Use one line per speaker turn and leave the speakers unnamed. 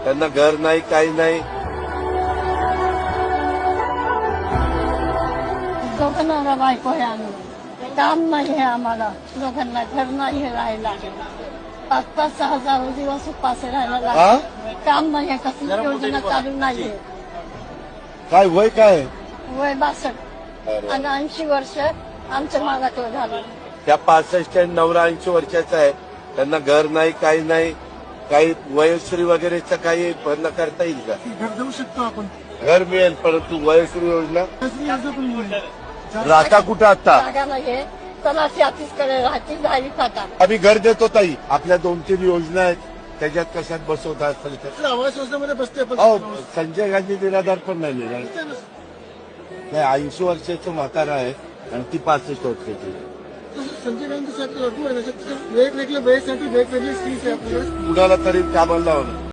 त्यांना घर नाही, काही नाही.
दोघांना बायको आहे आम्ही, काम नाही आहे आम्हाला, दोघांना घर नाही आहे राहायला. 5-5, 6 दिवस उपास राहायला लागले. काम नाही आहे, कसली योजना चालू नाहीये.
काय वय काय आहे?
वय 62 आणि 80 वर्ष आमच्या मागाकडे झालं.
त्या 65 आणि नवरा 80 वर्षाचा आहे. त्यांना घर नाही, काही नाही. काही वयश्री वगैरेचं काही भरणं करता येईल का?
घर देऊ शकतो आपण.
घर मिळेल, परंतु वयश्री योजना
दुसरी अर्ज पण मिळेल.
राहता कुठं आता?
जागा नाहीये, तलाठी ऑफिसकडे राहतील राहिली खाता.
आम्ही घर देतो ताई. आपल्या 2-3 योजना आहेत, त्याच्यात कशात बसवतात?
तर आवास योजनेमध्ये बसते पण.
हो, संजय गांधी निराधार पण नाही मिळाला. नाही, 80 वर्षाचं म्हातारा आहे आणि ती 65 वर्षाची.
संजय गांधी साठी वेगवेगळ्या वयासाठी वेगवेगळी स्कीम्स आहे आपल्याकडे.
कुणाला तरी कामाला लावलं.